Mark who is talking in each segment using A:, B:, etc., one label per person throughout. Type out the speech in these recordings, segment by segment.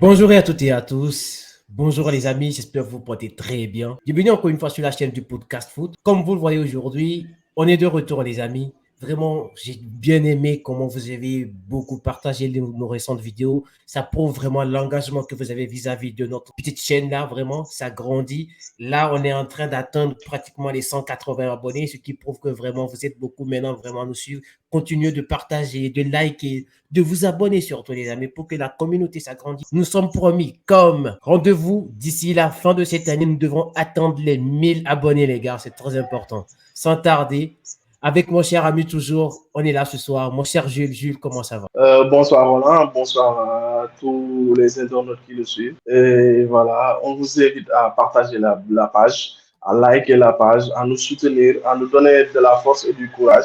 A: Bonjour à toutes et à tous. Bonjour les amis, j'espère que vous portez très bien. Bienvenue encore une fois sur la chaîne du podcast foot. Comme vous le voyez aujourd'hui, on est de retour les amis. Vraiment, j'ai bien aimé comment vous avez beaucoup partagé nos récentes vidéos. Ça prouve vraiment l'engagement que vous avez vis-à-vis de notre petite chaîne là. Vraiment, ça grandit. Là, on est en train d'atteindre pratiquement les 180 abonnés, ce qui prouve que vraiment vous êtes beaucoup maintenant vraiment à nous suivre. Continuez de partager, de liker, de vous abonner surtout les amis pour que la communauté s'agrandisse. Nous sommes promis comme rendez-vous d'ici la fin de cette année. Nous devons attendre les 1000 abonnés les gars, c'est très important. Sans tarder, avec mon cher ami toujours, on est là ce soir. Mon cher Jules, Jules, comment ça va?
B: Bonsoir Roland, bonsoir à tous les internautes qui le suivent. Et voilà, on vous invite à partager la page, à liker la page, à nous soutenir, à nous donner de la force et du courage.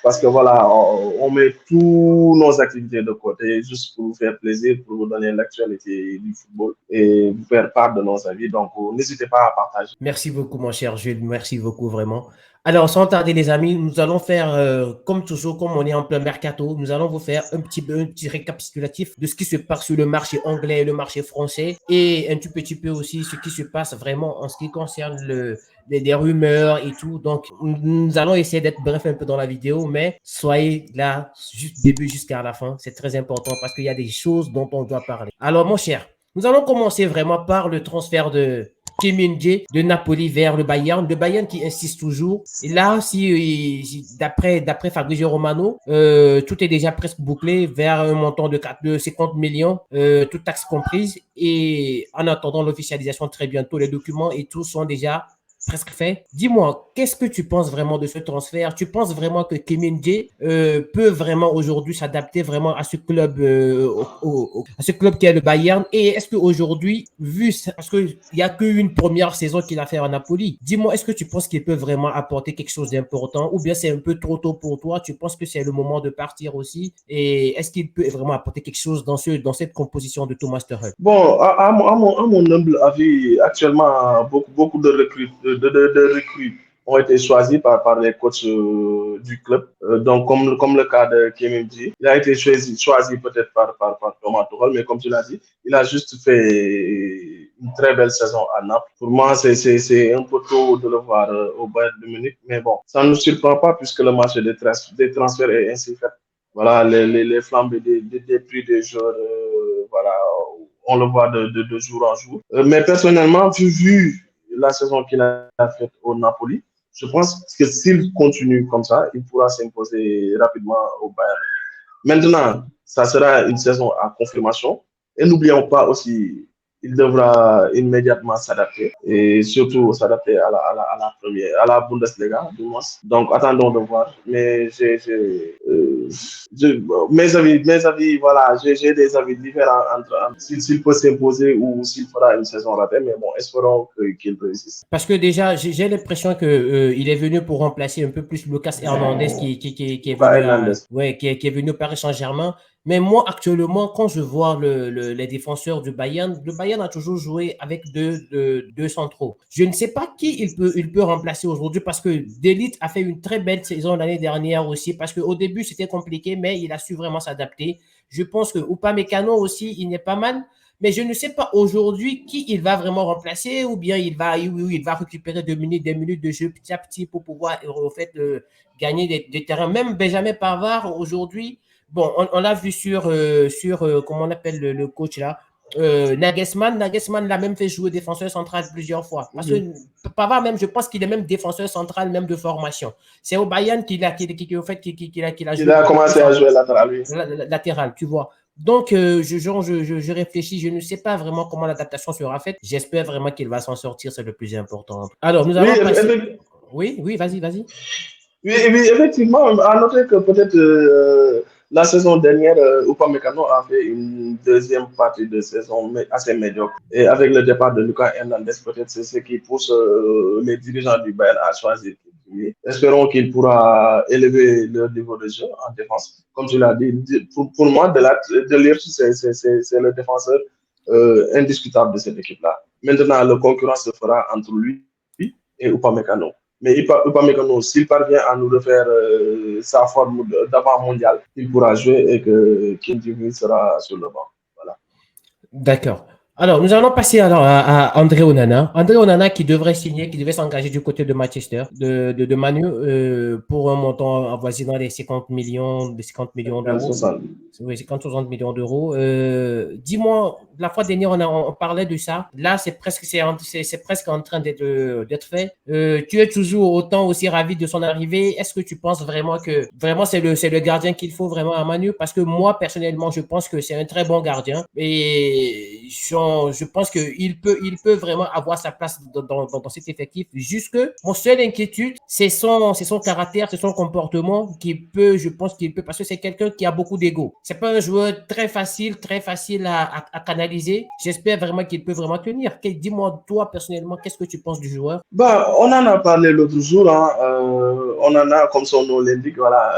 B: Parce que voilà, on met tous nos activités de côté juste pour vous faire plaisir, pour vous donner l'actualité du football et vous faire part de nos avis. Donc, n'hésitez pas à partager.
A: Merci beaucoup, mon cher Jules. Merci beaucoup, vraiment. Alors, sans tarder, les amis, nous allons faire, comme toujours, comme on est en plein mercato, nous allons vous faire un petit récapitulatif de ce qui se passe sur le marché anglais et le marché français et un tout petit peu aussi ce qui se passe vraiment en ce qui concerne les rumeurs et tout. Donc, nous allons essayer d'être bref un peu dans la vidéo, mais soyez là, juste début jusqu'à la fin. C'est très important parce qu'il y a des choses dont on doit parler. Alors, mon cher, nous allons commencer vraiment par le transfert de Kim Min-jae de Napoli vers le Bayern qui insiste toujours. Et là, d'après Fabrizio Romano, tout est déjà presque bouclé vers un montant de 50 millions, toutes taxes comprises. Et en attendant l'officialisation très bientôt, les documents et tout sont déjà presque fait. Dis-moi, qu'est-ce que tu penses vraiment de ce transfert? Tu penses vraiment que Kim Min-jae peut vraiment aujourd'hui s'adapter vraiment à ce club, à ce club qui est le Bayern? Et est-ce qu'aujourd'hui, parce qu'il n'y a qu'une première saison qu'il a fait à Napoli, dis-moi, est-ce que tu penses qu'il peut vraiment apporter quelque chose d'important ou bien c'est un peu trop tôt pour toi? Tu penses que c'est le moment de partir aussi? Et est-ce qu'il peut vraiment apporter quelque chose dans cette composition de Thomas Tuchel?
B: Bon, à mon humble avis, actuellement, beaucoup de de recrues ont été choisis par les coachs du club. Donc, comme le cas de Kim dit, il a été choisi peut-être par Thomas Tuchel, mais comme tu l'as dit, il a juste fait une très belle saison à Naples. Pour moi, c'est un peu tôt de le voir au Bayern de Munich, mais bon, ça ne nous surprend pas puisque le marché des transferts est ainsi fait. Voilà, les flambées des prix des joueurs, voilà, on le voit de jour en jour. Mais personnellement, vu la saison qu'il a faite au Napoli, je pense que s'il continue comme ça, il pourra s'imposer rapidement au Bayern. Maintenant, ça sera une saison à confirmation. Et n'oublions pas aussi, il devra immédiatement s'adapter et surtout s'adapter à la première, à la Bundesliga, du moins. Donc, attendons de voir. Mais mes avis, voilà, j'ai des avis différents entre s'il peut s'imposer ou s'il fera une saison ratée. Mais bon, espérons qu'il réussisse.
A: Parce que déjà, j'ai l'impression que il est venu pour remplacer un peu plus Lucas Hernandez qui est
B: Lucas
A: venu
B: Hernandez.
A: qui est venu au Paris Saint-Germain. Mais moi, actuellement, quand je vois les défenseurs du Bayern, le Bayern a toujours joué avec deux centraux. Je ne sais pas qui il peut remplacer aujourd'hui parce que Delite a fait une très belle saison l'année dernière aussi parce qu'au début, c'était compliqué, mais il a su vraiment s'adapter. Je pense que Upamecano aussi, il n'est pas mal. Mais je ne sais pas aujourd'hui qui il va vraiment remplacer ou bien il va récupérer des minutes de jeu petit à petit pour pouvoir en fait, gagner des terrains. Même Benjamin Pavard aujourd'hui, bon, on l'a vu comment on appelle le coach là, Nagelsmann. Nagelsmann l'a même fait jouer défenseur central plusieurs fois. Parce que Pavard même, je pense qu'il est même défenseur central même de formation. C'est au Bayern qu'il a
B: Il
A: joué
B: a
A: beaucoup plus
B: commencé à jouer latéral, oui.
A: latéral, tu vois. Donc, je réfléchis, je ne sais pas vraiment comment l'adaptation sera faite. J'espère vraiment qu'il va s'en sortir, c'est le plus important. Alors, nous
B: Oui,
A: allons passer. Oui, oui, vas-y, vas-y.
B: oui, oui, effectivement, à noter que peut-être la saison dernière, Upamecano a fait une deuxième partie de saison assez médiocre. Et avec le départ de Lucas Hernandez, peut-être c'est ce qui pousse les dirigeants du Bayern à choisir. Espérons qu'il pourra élever leur niveau de jeu en défense. Comme tu l'as dit, pour moi, de Ligt, c'est le défenseur indiscutable de cette équipe-là. Maintenant, le concurrent se fera entre lui et Upamecano. Mais Upamecano, s'il parvient à nous refaire sa forme d'avant mondial, il pourra jouer et que Kim Jong-un sera sur le banc. Voilà.
A: D'accord. Alors, nous allons passer alors à André Onana. André Onana qui devrait signer, qui devait s'engager du côté de Manchester, de Manu, pour un montant avoisinant les 50 millions d'euros.
B: 60.
A: Oui, 50-60 millions d'euros. Dis-moi, la fois dernière, on parlait de ça. Là, c'est presque en train d'être fait. Tu es toujours autant aussi ravi de son arrivée. Est-ce que tu penses vraiment que vraiment c'est le gardien qu'il faut vraiment à Manu? Parce que moi, personnellement, je pense que c'est un très bon gardien. Et je pense qu'il peut vraiment avoir sa place dans cet effectif. Juste que mon seule inquiétude, c'est son caractère, c'est son comportement je pense qu'il peut, parce que c'est quelqu'un qui a beaucoup d'ego. C'est pas un joueur très facile à canaliser. J'espère vraiment qu'il peut vraiment tenir. Dis-moi, toi, personnellement, qu'est-ce que tu penses du joueur?
B: Bah, on en a parlé l'autre jour, hein, on en a, comme son nom l'indique, voilà.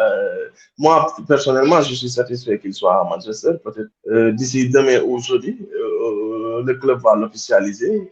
B: Moi, personnellement, je suis satisfait qu'il soit à Manchester. Peut-être d'ici demain ou jeudi, le club va l'officialiser.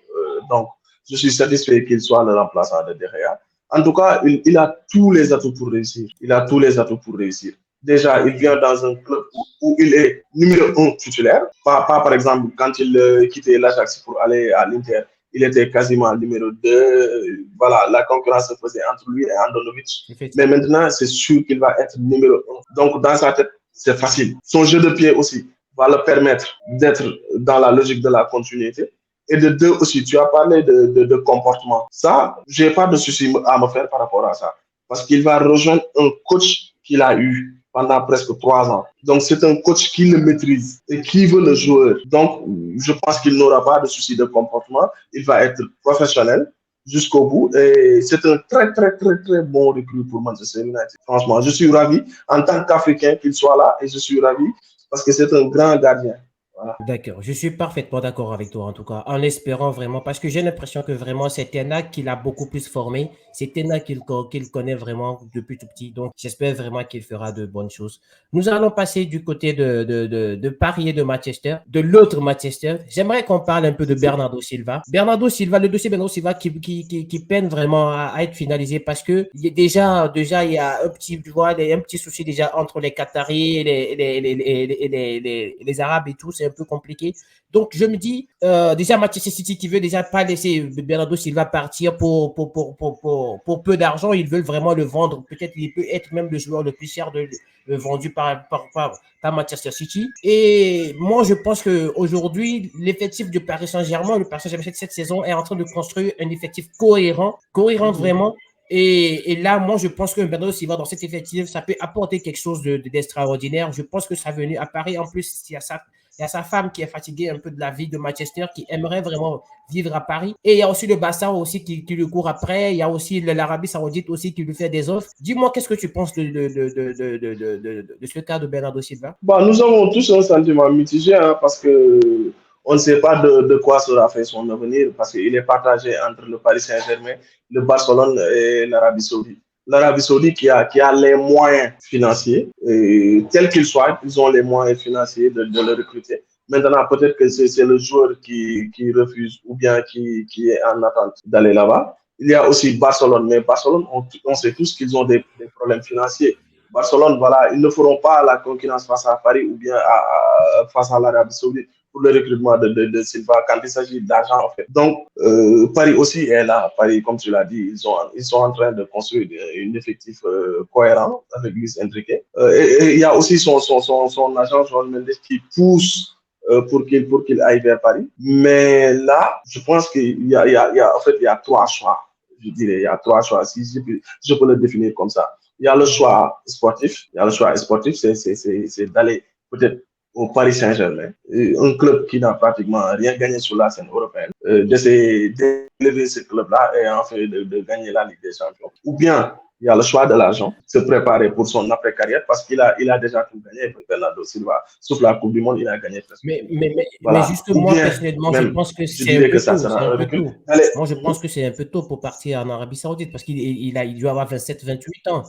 B: Donc, je suis satisfait qu'il soit le remplaçant de De Gea. En tout cas, il a tous les atouts pour réussir. Il a tous les atouts pour réussir. Déjà, il vient dans un club où il est numéro un titulaire. Pas par exemple, quand il quittait l'Ajax pour aller à l'Inter, il était quasiment numéro 2. Voilà, la concurrence se faisait entre lui et Andanovic. Mais maintenant, c'est sûr qu'il va être numéro 1. Donc, dans sa tête, c'est facile. Son jeu de pied aussi va le permettre d'être dans la logique de la continuité. Et de deux aussi, tu as parlé de comportement. Ça, je n'ai pas de souci à me faire par rapport à ça. Parce qu'il va rejoindre un coach qu'il a eu pendant presque 3 ans. Donc, c'est un coach qui le maîtrise et qui veut le joueur. Donc, je pense qu'il n'aura pas de souci de comportement. Il va être professionnel jusqu'au bout. Et c'est un très bon recrue pour Manchester United. Franchement, je suis ravi en tant qu'Africain qu'il soit là et je suis ravi parce que c'est un grand gardien. Voilà.
A: D'accord, je suis parfaitement d'accord avec toi en tout cas, en espérant vraiment, parce que j'ai l'impression que vraiment c'est Tena qui l'a beaucoup plus formé, c'est Tena qu'il connaît vraiment depuis tout petit, donc j'espère vraiment qu'il fera de bonnes choses. Nous allons passer du côté de Paris et de Manchester, de l'autre Manchester. J'aimerais qu'on parle un peu de Bernardo Silva. Bernardo Silva, le dossier Bernardo Silva qui peine vraiment à être finalisé parce que déjà il y a un petit, tu vois, un petit souci déjà entre les Qataris et les Arabes et tout, c'est un peu compliqué. Donc, je me dis, déjà, Manchester City qui veut déjà pas laisser Bernardo Silva partir pour peu d'argent, ils veulent vraiment le vendre. Peut-être il peut être même le joueur le plus cher vendu par Manchester City. Et moi, je pense qu'aujourd'hui, l'effectif de Paris Saint-Germain, le Paris Saint-Germain cette saison est en train de construire un effectif cohérent vraiment. Et là, moi, je pense que Bernardo Silva, dans cet effectif, ça peut apporter quelque chose d'extraordinaire. Je pense que ça venu à Paris. En plus, il y a sa femme qui est fatiguée un peu de la vie de Manchester, qui aimerait vraiment vivre à Paris. Et il y a aussi le Barça aussi qui lui court après. Il y a aussi l'Arabie Saoudite aussi qui lui fait des offres. Dis-moi, qu'est-ce que tu penses de ce cas de Bernardo Silva?
B: Bon, nous avons tous un sentiment mitigé hein, parce que on ne sait pas de quoi sera fait son avenir parce qu'il est partagé entre le Paris Saint-Germain, le Barcelone et l'Arabie Saoudite. L'Arabie Saoudite qui a les moyens financiers, et quels qu'ils soient, ils ont les moyens financiers de le recruter. Maintenant, peut-être que c'est le joueur qui refuse ou bien qui est en attente d'aller là-bas. Il y a aussi Barcelone, mais Barcelone, on sait tous qu'ils ont des problèmes financiers. Barcelone, voilà, ils ne feront pas la concurrence face à Paris ou bien face à l'Arabie Saoudite pour le recrutement de Silva quand il s'agit d'argent en fait. Donc, Paris aussi est là. Paris, comme tu l'as dit, ils sont en train de construire un effectif cohérent avec Luis Enrique. Et il y a aussi son agent, Joan Mendes, qui pousse pour qu'il aille vers Paris. Mais là, je pense qu'il y a, en fait, il y a 3 choix. Je dirais, il y a 3 choix, si je peux le définir comme ça. Il y a le choix sportif. Il y a le choix sportif, c'est d'aller peut-être au Paris Saint-Germain, un club qui n'a pratiquement rien gagné sur la scène européenne, d'essayer d'élever ce club-là et en fait de gagner la Ligue des Champions. Ou bien, il y a le choix de l'argent, se préparer pour son après-carrière parce qu'il a déjà tout gagné. Bernardo Silva, sauf la Coupe du Monde, il a gagné presque.
A: Voilà. Mais juste moi, personnellement, je pense que c'est un peu tôt. Moi, je pense que c'est un peu tôt pour partir en Arabie Saoudite parce qu'il doit avoir 27-28 ans.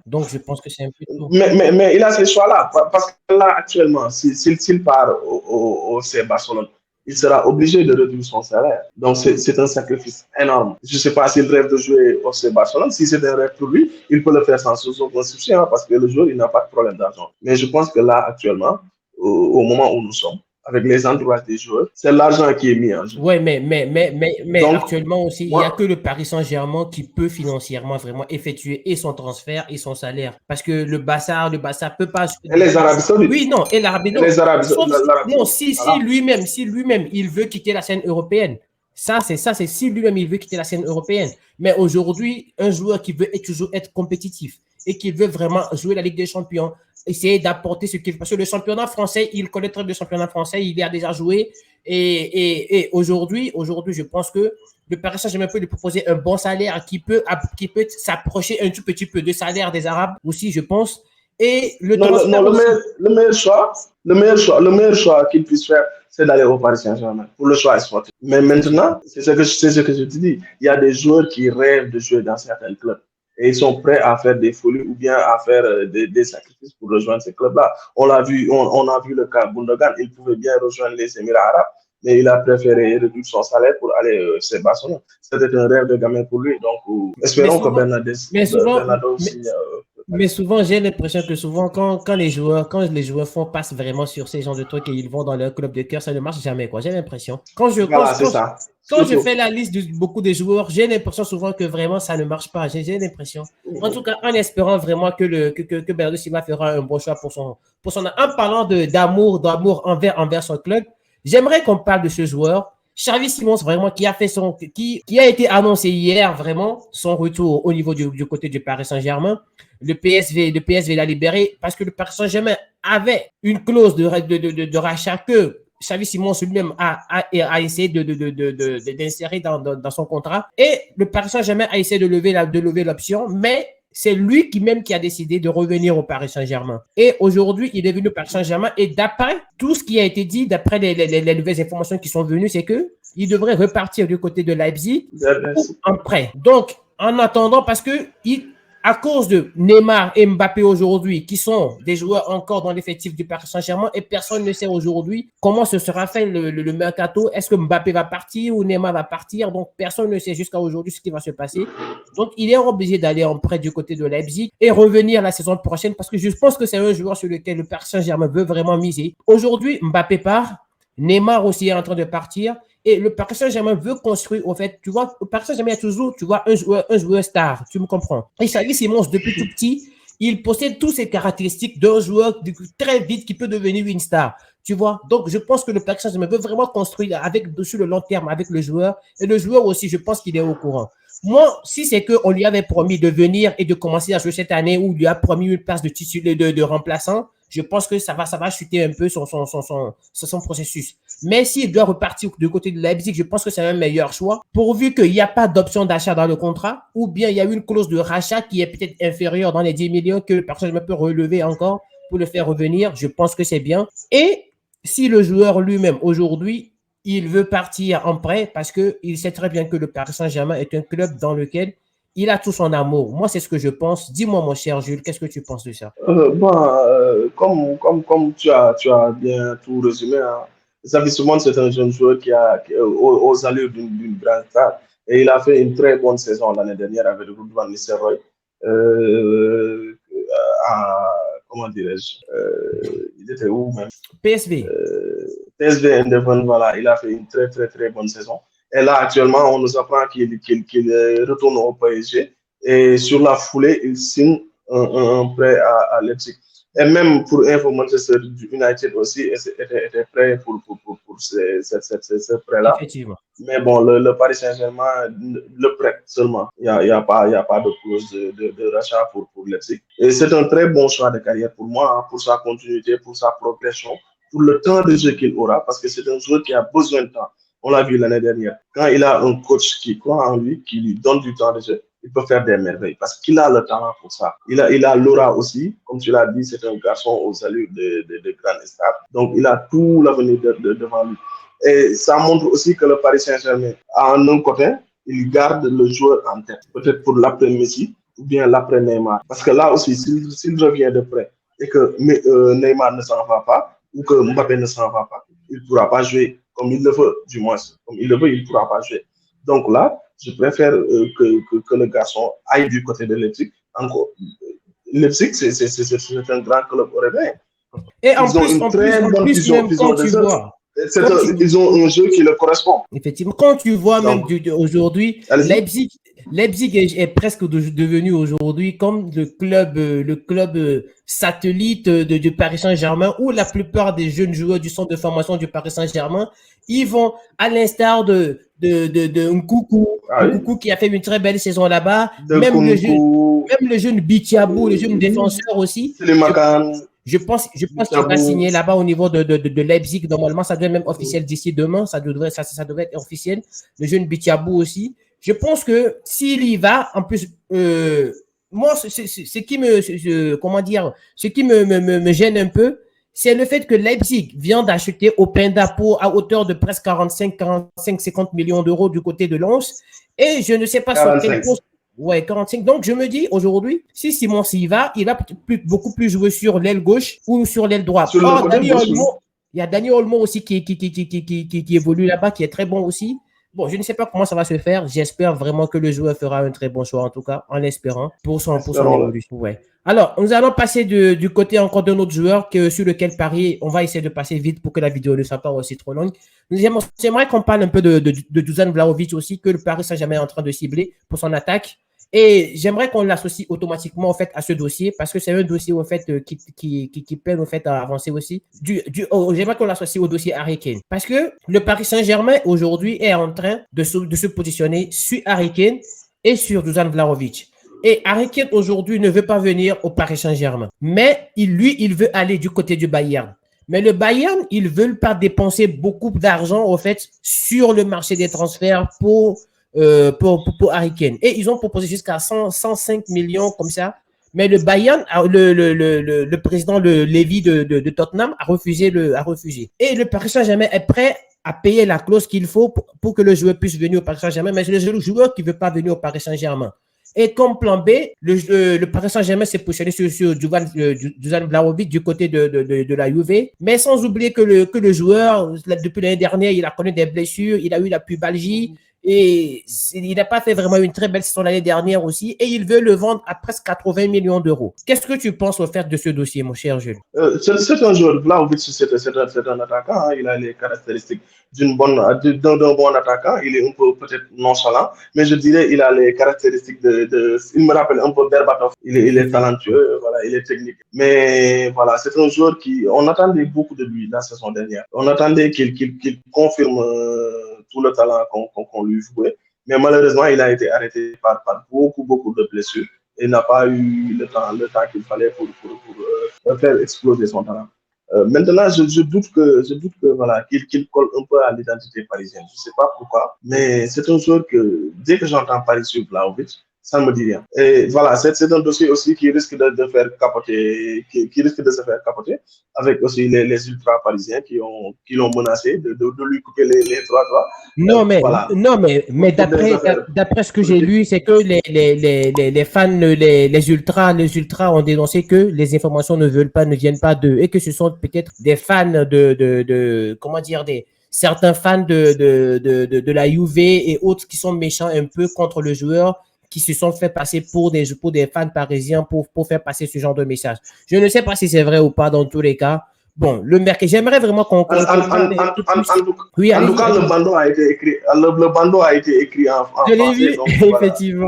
A: Donc, je pense que c'est un peu tôt.
B: Mais il a ce choix-là parce que là, actuellement, s'il part au FC Barcelone, il sera obligé de réduire son salaire. Donc, c'est un sacrifice énorme. Je ne sais pas s'il rêve de jouer au FC Barcelone. Si c'est un rêve pour lui, il peut le faire sans aucun souci parce que le joueur, il n'a pas de problème d'argent. Mais je pense que là, actuellement, au moment où nous sommes, avec les entourages des joueurs, c'est l'argent qui est mis en jeu.
A: Ouais, mais
B: Donc,
A: actuellement aussi, il n'y a
B: moi,
A: que le Paris Saint-Germain qui peut financièrement vraiment effectuer et son transfert et son salaire. Parce que le Barça peut pas.
B: et les Arabes Saoudites,
A: Oui, non, et l'Arabie,
B: et
A: non.
B: les Arabes,
A: Sauf non,
B: voilà.
A: si lui-même, il veut quitter la scène européenne. C'est si lui-même, il veut quitter la scène européenne. Mais aujourd'hui, un joueur qui veut toujours être compétitif et qui veut vraiment jouer la Ligue des Champions, essayer d'apporter ce qu'il veut. Parce que le championnat français, il connaît très bien le championnat français, il y a déjà joué. Et aujourd'hui, je pense que le Paris Saint-Germain peut lui proposer un bon salaire qui peut s'approcher un tout petit peu de salaire des Arabes aussi, je pense. Et le
B: Non,
A: transfert
B: non,
A: aussi.
B: le meilleur choix qu'il puisse faire, c'est d'aller au Paris Saint-Germain pour le choix sportif. Mais maintenant, c'est ce que je te dis. Il y a des joueurs qui rêvent de jouer dans certains clubs et ils sont prêts à faire des folies ou bien à faire des sacrifices pour rejoindre ces clubs-là. On a vu le cas Gundogan. Il pouvait bien rejoindre les Émirats arabes, mais il a préféré réduire son salaire pour aller chez Barcelone. C'était un rêve de gamin pour lui. Donc,
A: Mais
B: espérons que
A: souvent, mais souvent,
B: Bernardo
A: mais,
B: signe.
A: mais souvent, j'ai l'impression que souvent, quand les joueurs passent vraiment sur ces genres de trucs et ils vont dans leur club de cœur, ça ne marche jamais, quoi. J'ai l'impression.
B: Voilà, c'est ça.
A: Quand je
B: Surtout.
A: fais la liste de beaucoup de joueurs, j'ai l'impression souvent que vraiment ça ne marche pas. J'ai l'impression. En tout cas, en espérant vraiment que Bernardo Silva fera un bon choix en parlant d'amour envers son club, j'aimerais qu'on parle de ce joueur. Xavi Simons, vraiment, qui a été annoncé hier, vraiment, son retour au niveau du côté du Paris Saint-Germain. Le PSV l'a libéré parce que le Paris Saint-Germain avait une clause de rachat que Xavi Simons lui-même a essayé d'insérer dans son contrat. Et le Paris Saint-Germain a essayé de lever l'option, mais c'est lui qui a décidé de revenir au Paris Saint-Germain. Et aujourd'hui, il est venu au Paris Saint-Germain. Et d'après tout ce qui a été dit, d'après les nouvelles informations qui sont venues, c'est qu'il devrait repartir du côté de Leipzig en prêt. Donc, en attendant, parce que à cause de Neymar et Mbappé aujourd'hui, qui sont des joueurs encore dans l'effectif du Paris Saint-Germain, et personne ne sait aujourd'hui comment se sera fait le mercato. Est-ce que Mbappé va partir ou Neymar va partir? Donc, personne ne sait jusqu'à aujourd'hui ce qui va se passer. Donc, il est obligé d'aller en prêt du côté de Leipzig et revenir la saison prochaine parce que je pense que c'est un joueur sur lequel le Paris Saint-Germain veut vraiment miser. Aujourd'hui, Mbappé part. Neymar aussi est en train de partir. Et le Paris Saint-Germain veut construire, au fait, tu vois, le Paris Saint-Germain a toujours, tu vois, un joueur star, tu me comprends. Et Xavi Simons, depuis tout petit, il possède toutes ces caractéristiques d'un joueur très vite qui peut devenir une star. Tu vois, donc je pense que le Paris Saint-Germain veut vraiment construire sur le long terme avec le joueur. Et le joueur aussi, je pense qu'il est au courant. Moi, si c'est qu'on lui avait promis de venir et de commencer à jouer cette année ou lui a promis une place de remplaçant, je pense que ça va chuter un peu son processus. Mais s'il doit repartir du côté de Leipzig, je pense que c'est un meilleur choix, pourvu qu'il n'y a pas d'option d'achat dans le contrat, ou bien il y a une clause de rachat qui est peut-être inférieure dans les 10 millions que le personnel peut relever encore pour le faire revenir. Je pense que c'est bien. Et si le joueur lui-même, aujourd'hui, il veut partir en prêt parce qu'il sait très bien que le Paris Saint-Germain est un club dans lequel il a tout son amour. Moi, c'est ce que je pense. Dis-moi, mon cher Jules, qu'est-ce que tu penses de ça?
B: Comme tu as bien tout résumé, hein, Xavi Simons, c'est un jeune joueur qui est aux allures d'une grande star. Et il a fait une très bonne saison l'année dernière avec le groupe Van Nistelrooy. Euh, Comment dirais-je il était où même
A: PSV.
B: PSV Eindhoven, voilà, il a fait une très, très, très bonne saison. Et là, actuellement, on nous apprend qu'il retourne au PSG. Et sur la foulée, il signe un prêt à Leipzig. Et même pour info, Manchester United aussi était prêt pour ce prêt-là.
A: Effectivement.
B: Mais bon, le Paris Saint-Germain le prête seulement. Il y a pas de clause de rachat pour Leipzig. Et c'est un très bon choix de carrière pour moi, hein, pour sa continuité, pour sa progression, pour le temps de jeu qu'il aura, parce que c'est un joueur qui a besoin de temps. On l'a vu l'année dernière. Quand il a un coach qui croit en lui, qui lui donne du temps de jeu, il peut faire des merveilles parce qu'il a le talent pour ça. Il a l'aura aussi. Comme tu l'as dit, c'est un garçon aux allures de grandes stars. Donc, il a tout l'avenir devant lui. Et ça montre aussi que le Paris Saint-Germain, à un côté, il garde le joueur en tête. Peut-être pour l'après Messi ou bien l'après Neymar. Parce que là aussi, s'il revient de près et que Neymar ne s'en va pas ou que Mbappé ne s'en va pas, il ne pourra pas jouer comme il le veut, du moins. Comme il le veut, il ne pourra pas jouer. Donc là, je préfère que le garçon aille du côté de Leipzig. Encore, Leipzig, c'est un grand club européen.
A: Et en
B: Ils ont
A: plus,
B: une très bonne vision
A: même quand
B: de
A: tu
B: jeu.
A: vois,
B: Ils ont un jeu qui leur correspond.
A: Effectivement, quand tu vois
B: Donc,
A: même aujourd'hui, Leipzig est presque devenu aujourd'hui comme le club satellite du Paris Saint-Germain, où la plupart des jeunes joueurs du centre de formation du Paris Saint-Germain, ils vont à l'instar de Nkunku, Nkunku qui a fait une très belle saison là-bas, même le jeune Bitiabou, le jeune défenseur aussi. Je pense qu'il va signer là-bas au niveau de Leipzig. Normalement, ça doit être même officiel d'ici demain. Ça devrait être officiel. Le jeune Bitiabou aussi. Je pense que s'il y va, en plus, moi, ce qui me gêne un peu, c'est le fait que Leipzig vient d'acheter Openda à hauteur de presque 50 millions d'euros du côté de Lens. Et je ne sais pas
B: 45.
A: sur quel poste. Ouais, 45. Donc, je me dis aujourd'hui, si Simon s'y va, il va beaucoup plus jouer sur l'aile gauche ou sur l'aile droite. Il y a Dani Olmo aussi qui évolue là-bas, qui est très bon aussi. Bon, je ne sais pas comment ça va se faire. J'espère vraiment que le joueur fera un très bon choix, en tout cas, en l'espérant, pour son évolution. Ouais. Alors, nous allons passer du côté encore d'un autre joueur sur lequel Paris, on va essayer de passer vite pour que la vidéo ne soit pas aussi trop longue. J'aimerais qu'on parle un peu de Dusan Vlahovic aussi, que le Paris Saint-Germain est en train de cibler pour son attaque. Et j'aimerais qu'on l'associe automatiquement, en fait, à ce dossier, parce que c'est un dossier, en fait, qui peine, en fait, à avancer aussi. J'aimerais qu'on l'associe au dossier Harry Kane. Parce que le Paris Saint-Germain, aujourd'hui, est en train de se positionner sur Harry Kane et sur Dusan Vlahovic. Et Harry Kane, aujourd'hui, ne veut pas venir au Paris Saint-Germain. Mais il veut aller du côté du Bayern. Mais le Bayern, ils ne veulent pas dépenser beaucoup d'argent, en fait, sur le marché des transferts pour Harry Kane. Et ils ont proposé jusqu'à 105 millions comme ça. Mais le Bayern, le président Lévy de Tottenham a refusé. Et le Paris Saint-Germain est prêt à payer la clause qu'il faut pour que le joueur puisse venir au Paris Saint-Germain. Mais c'est le joueur qui ne veut pas venir au Paris Saint-Germain. Et comme plan B, le Paris Saint-Germain s'est positionné sur Dusan Vlahovic du côté de la Juve. Mais sans oublier que le joueur, depuis l'année dernière, il a connu des blessures, il a eu la pubalgie. Et il n'a pas fait vraiment une très belle saison l'année dernière aussi. Et il veut le vendre à presque 80 millions d'euros. Qu'est-ce que tu penses au fait de ce dossier, mon cher Jules?
B: C'est un joueur. Vlahovic, c'est un attaquant. Hein. Il a les caractéristiques d'un bon attaquant. Il est un peu peut-être nonchalant. Mais je dirais il a les caractéristiques il me rappelle un peu Berbatov. Il est talentueux. Voilà, il est technique. Mais voilà, c'est un joueur on attendait beaucoup de lui la saison dernière. On attendait qu'il confirme tout le talent qu'on lui jouait. Mais malheureusement, il a été arrêté par beaucoup de blessures et n'a pas eu le temps qu'il fallait pour faire exploser son talent. Maintenant, je doute que voilà, qu'il colle un peu à l'identité parisienne. Je ne sais pas pourquoi, mais c'est un joueur que dès que j'entends parler sur Vlahovic, ça ne me dit rien. Et voilà, c'est un dossier aussi qui risque de faire capoter, qui risque de se faire capoter, avec aussi les ultras parisiens qui l'ont menacé de lui couper les 3 doigts.
A: Voilà. Mais d'après ce que j'ai lu, c'est que les fans, les ultras ont dénoncé que les informations ne viennent pas d'eux et que ce sont peut-être des fans certains fans de la Juve et autres qui sont méchants un peu contre le joueur, qui se sont fait passer pour des fans parisiens pour faire passer ce genre de message. Je ne sais pas si c'est vrai ou pas dans tous les cas. Bon, le mercato, j'aimerais vraiment qu'on...
B: En tout cas, le bandeau a été écrit. Le bandeau a été écrit en
A: français. Je l'ai vu,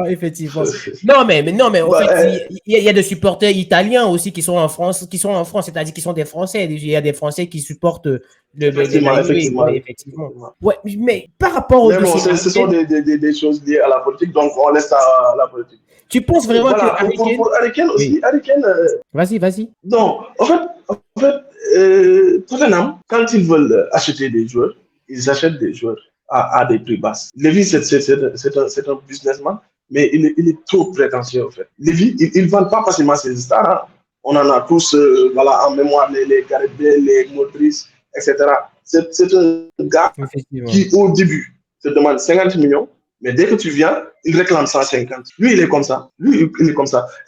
A: effectivement. Non, mais en fait, il y a des supporters italiens aussi qui sont en France, c'est-à-dire qui sont des Français. Il y a des Français qui supportent
B: effectivement.
A: Ouais, mais par rapport au
B: dossier... ce sont des choses liées à la politique, donc on laisse à la politique.
A: Tu penses vraiment que
B: pour Harry Kane aussi, oui. Harry Kane...
A: Vas-y.
B: Non, en fait, Tottenham, quand ils veulent acheter des joueurs, ils achètent des joueurs à des prix bas. Lévy, c'est un businessman, mais il est trop prétentieux, en fait. Lévy, il ne vend pas facilement ses stars. Hein. On en a tous en mémoire, les Gareth Bale, les Modric, etc. C'est un gars qui, au début, te demande 50 millions, mais dès que tu viens, il réclame 150. Lui, il est comme ça.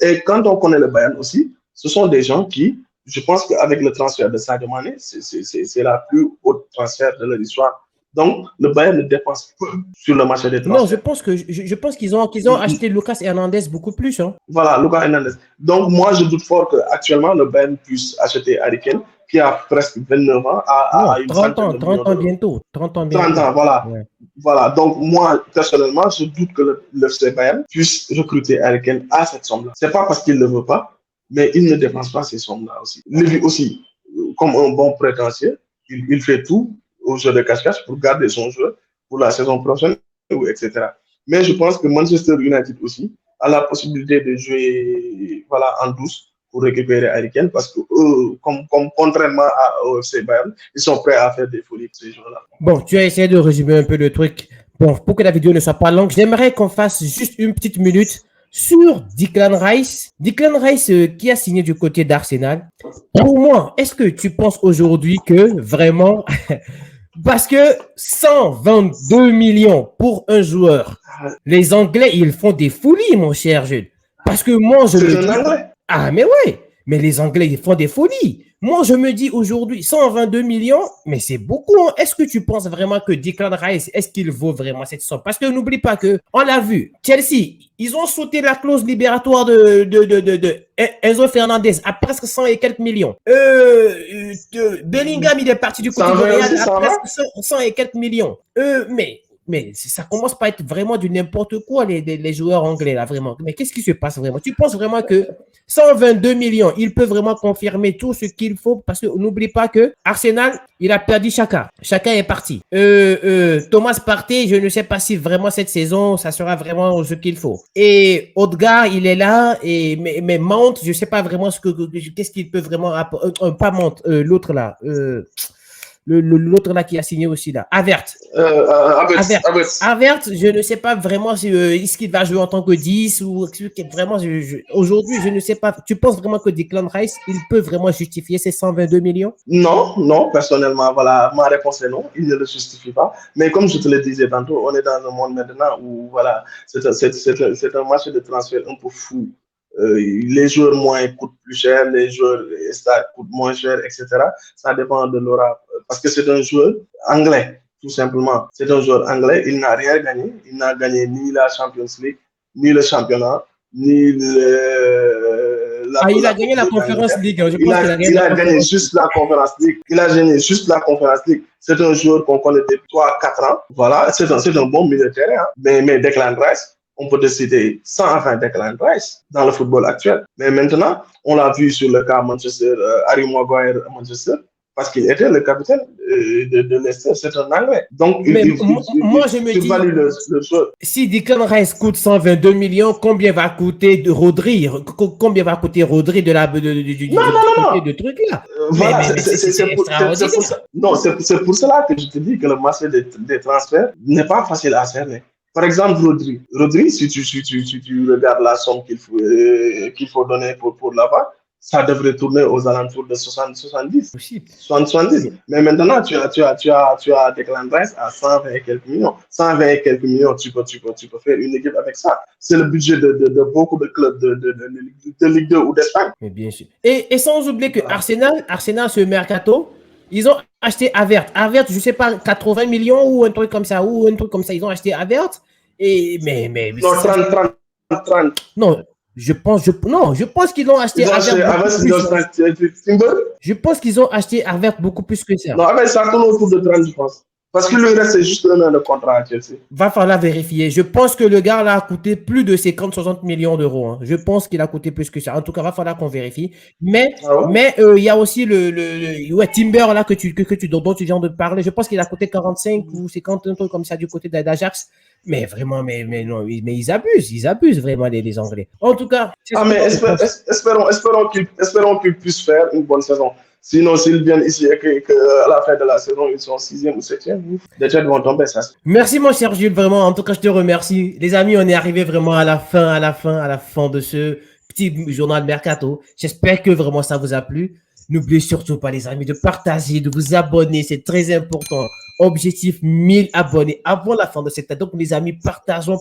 B: Et quand on connaît le Bayern aussi, ce sont des gens qui, je pense qu'avec le transfert de Sadio Mané, c'est la plus haute transfert de leur histoire. Donc, le Bayern ne dépense peu sur le marché des transferts.
A: Non, je pense qu'ils ont acheté Lucas Hernandez beaucoup plus. Hein.
B: Voilà, Lucas Hernandez. Donc, moi, je doute fort qu'actuellement, le Bayern puisse acheter Harry Kane, qui a presque 29 ans
A: Non,
B: à une
A: 30
B: centaine
A: ans,
B: de millions
A: 30 ans
B: d'euros.
A: bientôt. 30 ans
B: 30
A: bientôt.
B: ans, voilà.
A: Ouais.
B: Voilà. Donc, moi, personnellement, je doute que le FC Bayern puisse recruter Harry Kane à cette somme-là. C'est pas parce qu'il ne le veut pas, mais il ne dépense pas ces sommes-là aussi. Lui aussi, comme un bon prétentieux, il fait tout au jeu de cache-cache pour garder son jeu pour la saison prochaine, etc. Mais je pense que Manchester United aussi a la possibilité de jouer voilà, en douce pour récupérer Harry Kane parce que contrairement au FC Bayern, ils sont prêts à faire des folies ces jours-là.
A: Bon, tu as essayé de résumer un peu le truc. Bon, pour que la vidéo ne soit pas longue, j'aimerais qu'on fasse juste une petite minute sur Declan Rice. Declan Rice qui a signé du côté d'Arsenal. Pour moi, est-ce que tu penses aujourd'hui que vraiment, parce que 122 millions pour un joueur, les Anglais, ils font des folies, mon cher jeune. Parce que moi, je me dis...
B: Anglais.
A: Ah, mais ouais, mais les Anglais, ils font des folies. Moi, je me dis aujourd'hui, 122 millions, mais c'est beaucoup. Hein. Est-ce que tu penses vraiment que Declan Rice, est-ce qu'il vaut vraiment cette somme? Parce que n'oublie pas que, on l'a vu, Chelsea, ils ont sauté la clause libératoire de Enzo Fernandez à presque 100 et quelques millions. Bellingham, il est parti du côté de Real à presque 100 et quelques millions. Mais ça commence pas à être vraiment du n'importe quoi, les joueurs anglais, là, vraiment. Mais qu'est-ce qui se passe vraiment? Tu penses vraiment que 122 millions, il peut vraiment confirmer tout ce qu'il faut? Parce que n'oublie pas que Arsenal, il a perdu Xhaka. Xhaka est parti. Thomas Partey, je ne sais pas si vraiment cette saison, ça sera vraiment ce qu'il faut. Et Odegaard, il est là. Mais Mount, je ne sais pas vraiment qu'est-ce qu'il peut vraiment apporter. Pas Mount, l'autre là. L'autre là qui a signé aussi là, Avert. Avert, je ne sais pas vraiment est-ce qu'il va jouer en tant que 10 ou vraiment aujourd'hui, je ne sais pas. Tu penses vraiment que Declan Rice, il peut vraiment justifier ces 122 millions?
B: Non, personnellement, voilà, ma réponse est non, il ne le justifie pas. Mais comme je te le disais tantôt, on est dans un monde maintenant où voilà, c'est un marché de transfert un peu fou. Les joueurs moins coûtent plus cher, les joueurs stars coûtent moins cher, etc. Ça dépend de l'aura. Parce que c'est un joueur anglais, tout simplement. C'est un joueur anglais, il n'a rien gagné. Il n'a gagné ni la Champions League, ni le championnat, ni
A: il a gagné la Conference League. Je pense
B: il a gagné juste la Conference League. Il a gagné juste la Conference League. C'est un joueur qu'on connaît depuis 3-4 ans. Voilà, c'est un bon milieu de terrain. Hein. Mais Declan Rice, on peut décider 120 Declan Rice dans le football actuel. Mais maintenant, on l'a vu sur le cas Manchester, Harry Maguire à Manchester, parce qu'il était le capitaine de Leicester, c'est un Anglais. Donc,
A: moi, je me dis, si Declan Rice coûte 122 millions, combien va coûter Rodri? Combien va coûter Rodri du truc là?
B: Voilà, c'est pour ça. Non, c'est pour cela que je te dis que le marché des transferts n'est pas facile à cerner. Par exemple, Rodri, si tu regardes la somme qu'il faut donner pour l'avoir, ça devrait tourner aux alentours de 70. Mais maintenant, tu as Declan Rice à 120 et quelques millions. 120 et quelques millions, tu peux faire une équipe avec ça. C'est le budget de beaucoup de clubs de Ligue 2 ou d'Espagne.
A: Mais bien sûr. Et sans oublier que Arsenal, ce mercato, ils ont acheté Avert. Avert, je ne sais pas, 80 millions ou un truc comme ça. Ils ont acheté Avert. Mais
B: non, 30.
A: Non, je pense qu'ils ont acheté Je pense qu'ils ont acheté Avert beaucoup plus que ça.
B: Non, mais ça tourne autour de 30, je pense. Parce que lui reste juste un an de contrat à Chelsea.
A: Va falloir vérifier. Je pense que le gars là a coûté plus de 50-60 millions d'euros. Hein. Je pense qu'il a coûté plus que ça. En tout cas, va falloir qu'on vérifie. Mais il y a aussi le Timber là dont tu viens de parler. Je pense qu'il a coûté 45 ou 50, un truc comme ça du côté d'Ajax. Mais vraiment, mais ils abusent vraiment les Anglais. En tout cas.
B: Espérons qu'ils puissent faire une bonne saison. Sinon, s'ils viennent ici et qu'à la fin de la saison, ils sont 6e ou 7e, les têtes vont tomber, ça.
A: Merci, mon cher Jules, vraiment. En tout cas, je te remercie. Les amis, on est arrivé vraiment à la fin de ce petit journal Mercato. J'espère que vraiment ça vous a plu. N'oubliez surtout pas, les amis, de partager, de vous abonner. C'est très important. Objectif 1000 abonnés avant la fin de cette année. Donc, les amis, partageons.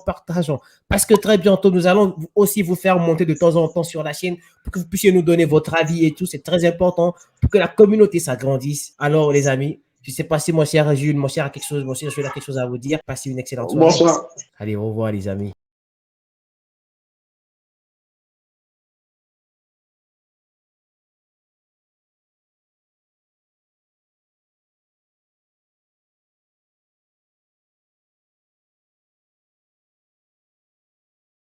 A: Parce que très bientôt, nous allons aussi vous faire monter de temps en temps sur la chaîne pour que vous puissiez nous donner votre avis et tout. C'est très important pour que la communauté s'agrandisse. Alors, les amis, je ne sais pas si mon cher Jules, Jules a quelque chose à vous dire. Passez une excellente soirée.
B: Bonsoir.
A: Allez, au revoir, les amis.